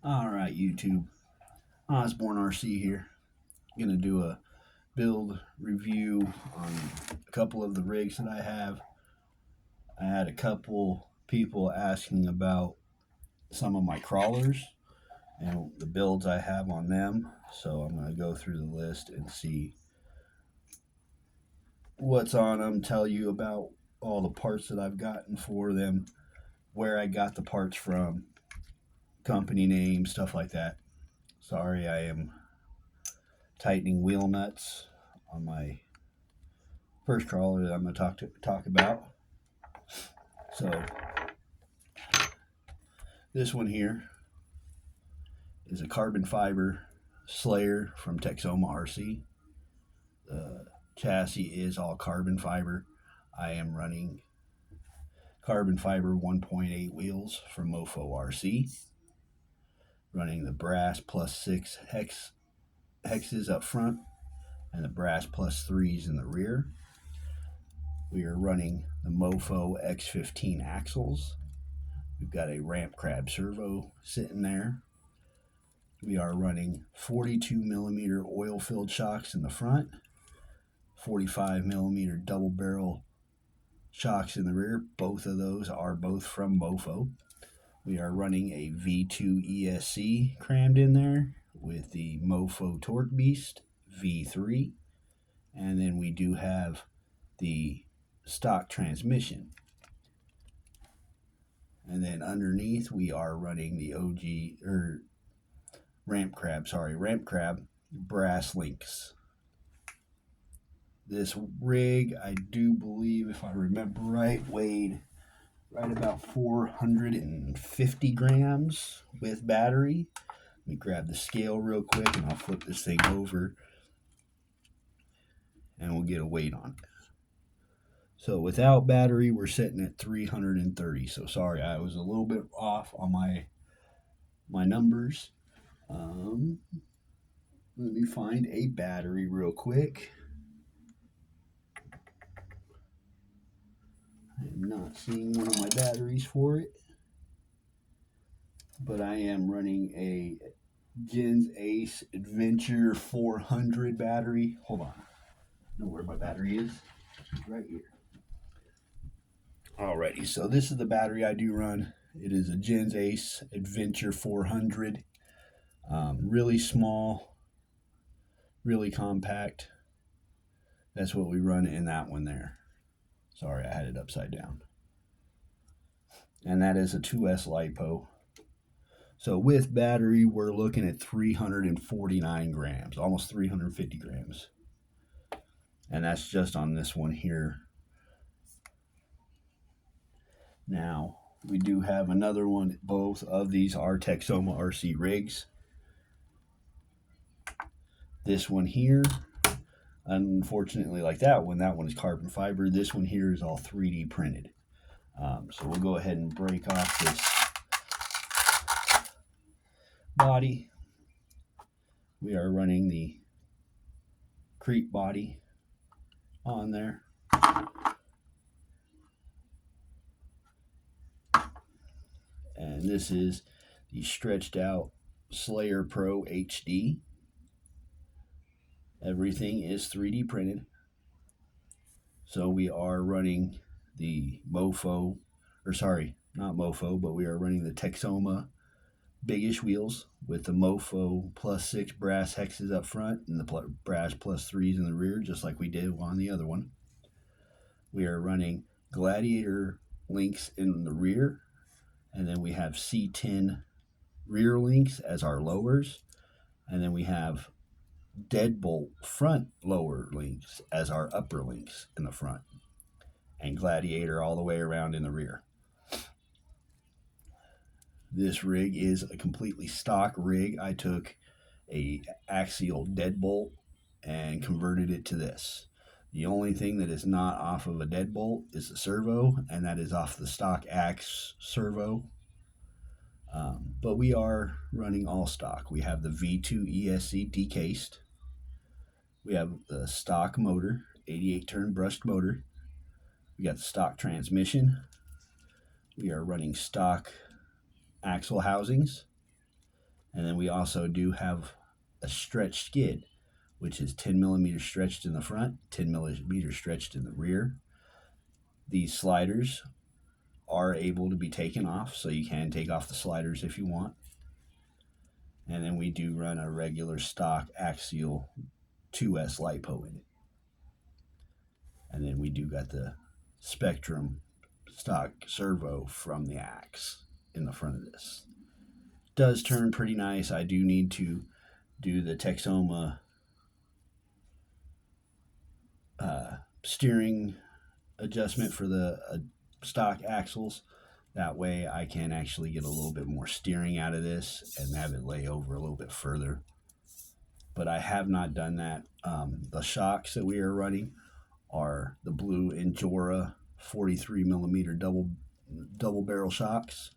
All right, YouTube. Osborne RC here. Gonna do a build review on a couple of the rigs that I have. I had a couple people asking about some of my crawlers and the builds I have on them. So I'm gonna go through the list and see what's on them, tell you about all the parts that I've gotten for them, where I got the parts from, company name, stuff like that. Sorry, I am tightening wheel nuts on my first crawler that I'm going to talk about. So this one here is a carbon fiber Slayer from Texoma RC. The chassis is all carbon fiber. I am running carbon fiber 1.8 wheels from Mofo RC, running the brass plus 6 hexes up front and the brass plus 3s in the rear. We are running the Mofo X15 axles. We've got a ramp crab servo sitting there. We are running 42 millimeter oil filled shocks in the front, 45 millimeter double barrel shocks in the rear. Both of those are both from Mofo. We are running a V2 ESC crammed in there with the Mofo Torque Beast V3. And then we do have the stock transmission. And then underneath we are running the ramp crab brass links. This rig, I do believe, if I remember right, weighed right about 450 grams with battery. Let me grab the scale real quick and I'll flip this thing over and we'll get a weight on it. So without battery, we're sitting at 330. So sorry, I was a little bit off on my numbers. Let me find a battery real quick. I am not seeing one of my batteries for it, but I am running a Gens Ace Adventure 400 battery. Hold on. I know where my battery is. It's right here. Alrighty, so this is the battery I do run. It is a Gens Ace Adventure 400. Really small, really compact. That's what we run in that one there. Sorry, I had it upside down. And that is a 2S LiPo. So with battery, we're looking at 349 grams, almost 350 grams. And that's just on this one here. Now, we do have another one. Both of these are Texoma RC rigs. This one here, unfortunately, like that one is carbon fiber. This one here is all 3D printed. So we'll go ahead and break off this body. We are running the creep body on there. And this is the stretched out Slayer Pro HD. Everything is 3D printed. So we are running the Mofo, or sorry, not Mofo, but we are running the Texoma biggish wheels with the Mofo plus 6 brass hexes up front and the brass plus 3s in the rear, just like we did on the other one. We are running Gladiator links in the rear, and then we have C10 rear links as our lowers, and then we have Deadbolt front lower links as our upper links in the front, and Gladiator all the way around in the rear. This rig is a completely stock rig. I took a axial deadbolt and converted it to this. The only thing that is not off of a deadbolt is the servo, and that is off the stock axe servo. But we are running all stock. We have the V2 ESC decased. We have the stock motor, 88 turn brushed motor. We got the stock transmission. We are running stock axle housings. And then we also do have a stretched skid, which is 10 millimeters stretched in the front, 10 millimeters stretched in the rear. These sliders are able to be taken off, so you can take off the sliders if you want. And then we do run a regular stock axial 2S LiPo in it. And then we do got the Spectrum stock servo from the Axe in the front of this. Does turn pretty nice. I do need to do the Texoma steering adjustment for the stock axles. That way I can actually get a little bit more steering out of this and have it lay over a little bit further. But I have not done that. The shocks that we are running are the blue Injora 43 millimeter double barrel shocks.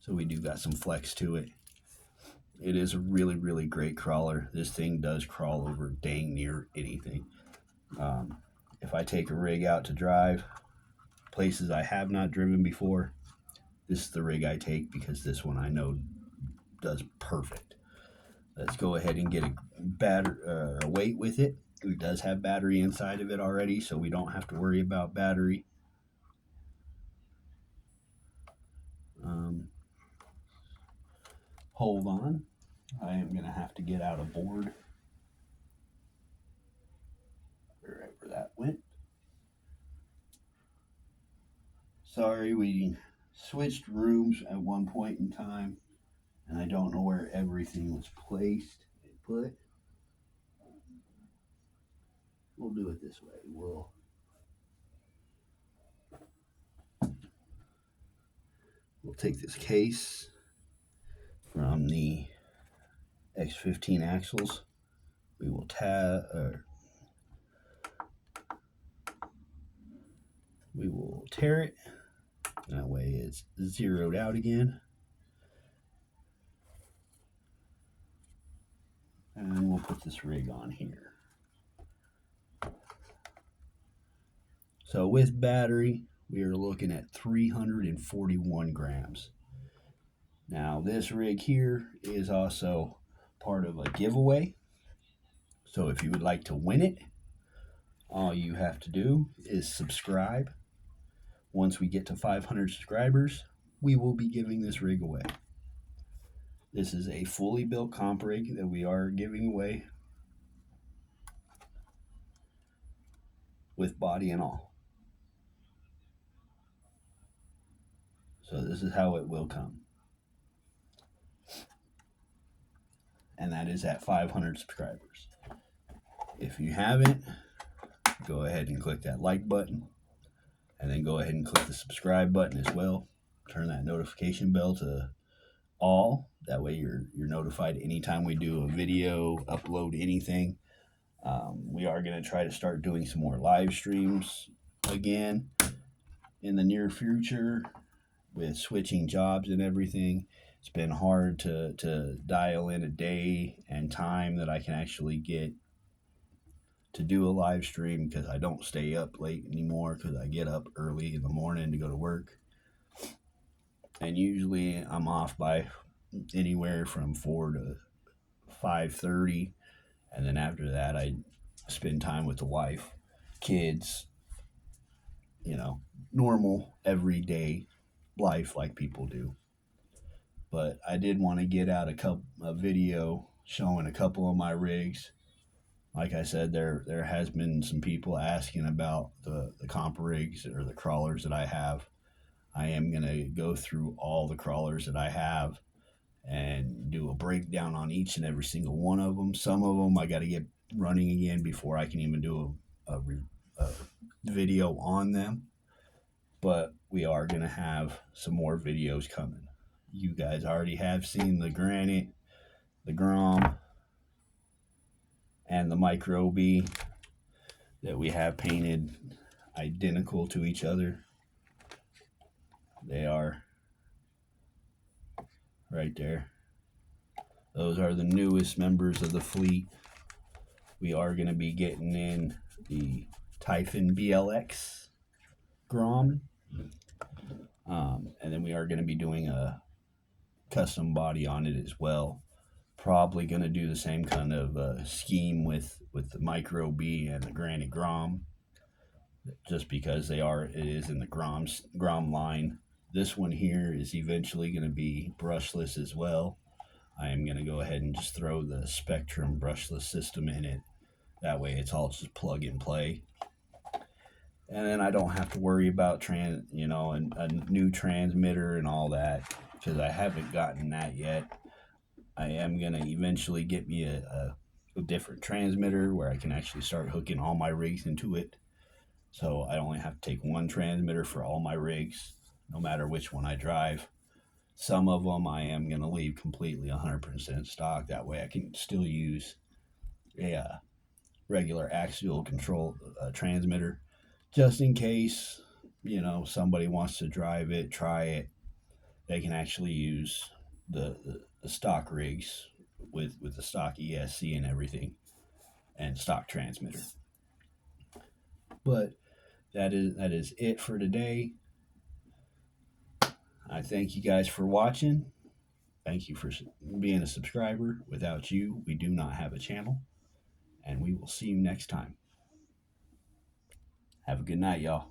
So we do got some flex to it. It is a really, really great crawler. This thing does crawl over dang near anything. If I take a rig out to drive places I have not driven before, this is the rig I take because this one I know does perfect. Let's go ahead and get a weight with it. It does have battery inside of it already, so we don't have to worry about battery. Hold on. I am going to have to get out a board. Wherever that went. Sorry, we switched rooms at one point in time, and I don't know where everything was placed and put. We'll do it this way. We'll take this case from the X15 axles. We will tear it. That way it's zeroed out again. And we'll put this rig on here. So with battery, we are looking at 341 grams. Now this rig here is also part of a giveaway. So if you would like to win it, all you have to do is subscribe. Once we get to 500 subscribers, we will be giving this rig away. This is a fully built comp rig that we are giving away with body and all. So this is how it will come. And that is at 500 subscribers. If you haven't, go ahead and click that like button. And then go ahead and click the subscribe button as well. Turn that notification bell to all. That way you're notified anytime we do a video, upload anything. We are going to try to start doing some more live streams again in the near future with switching jobs and everything. It's been hard to dial in a day and time that I can actually get to do a live stream because I don't stay up late anymore because I get up early in the morning to go to work. And usually I'm off by anywhere from 4 to 5:30. And then after that, I spend time with the wife, kids, normal, everyday life like people do. But I did want to get out a video showing a couple of my rigs. Like I said, there has been some people asking about the comp rigs or the crawlers that I have. I am going to go through all the crawlers that I have and do a breakdown on each and every single one of them. Some of them I got to get running again before I can even do a video on them. But we are going to have some more videos coming. You guys already have seen the Granite, the Grom, and the Micro B that we have painted identical to each other. They are right there. Those are the newest members of the fleet. We are going to be getting in the Typhon BLX Grom. And then we are going to be doing a custom body on it as well. probably going to do the same kind of scheme with the Micro B and the Granite Grom, just because it is in the Grom line. This one here is eventually going to be brushless as well. I am going to go ahead and just throw the Spectrum brushless system in it. That way it's all just plug and play. And then I don't have to worry about a new transmitter and all that, because I haven't gotten that yet. I am going to eventually get me a different transmitter where I can actually start hooking all my rigs into it. So I only have to take one transmitter for all my rigs, no matter which one I drive. Some of them I am going to leave completely 100% stock. That way I can still use a regular axial control transmitter, just in case, somebody wants to drive it, try it. They can actually use the stock rigs with the stock ESC and everything, and stock transmitter. But that is it for today. I thank you guys for watching. Thank you for being a subscriber. Without you, we do not have a channel. And we will see you next time. Have a good night, y'all.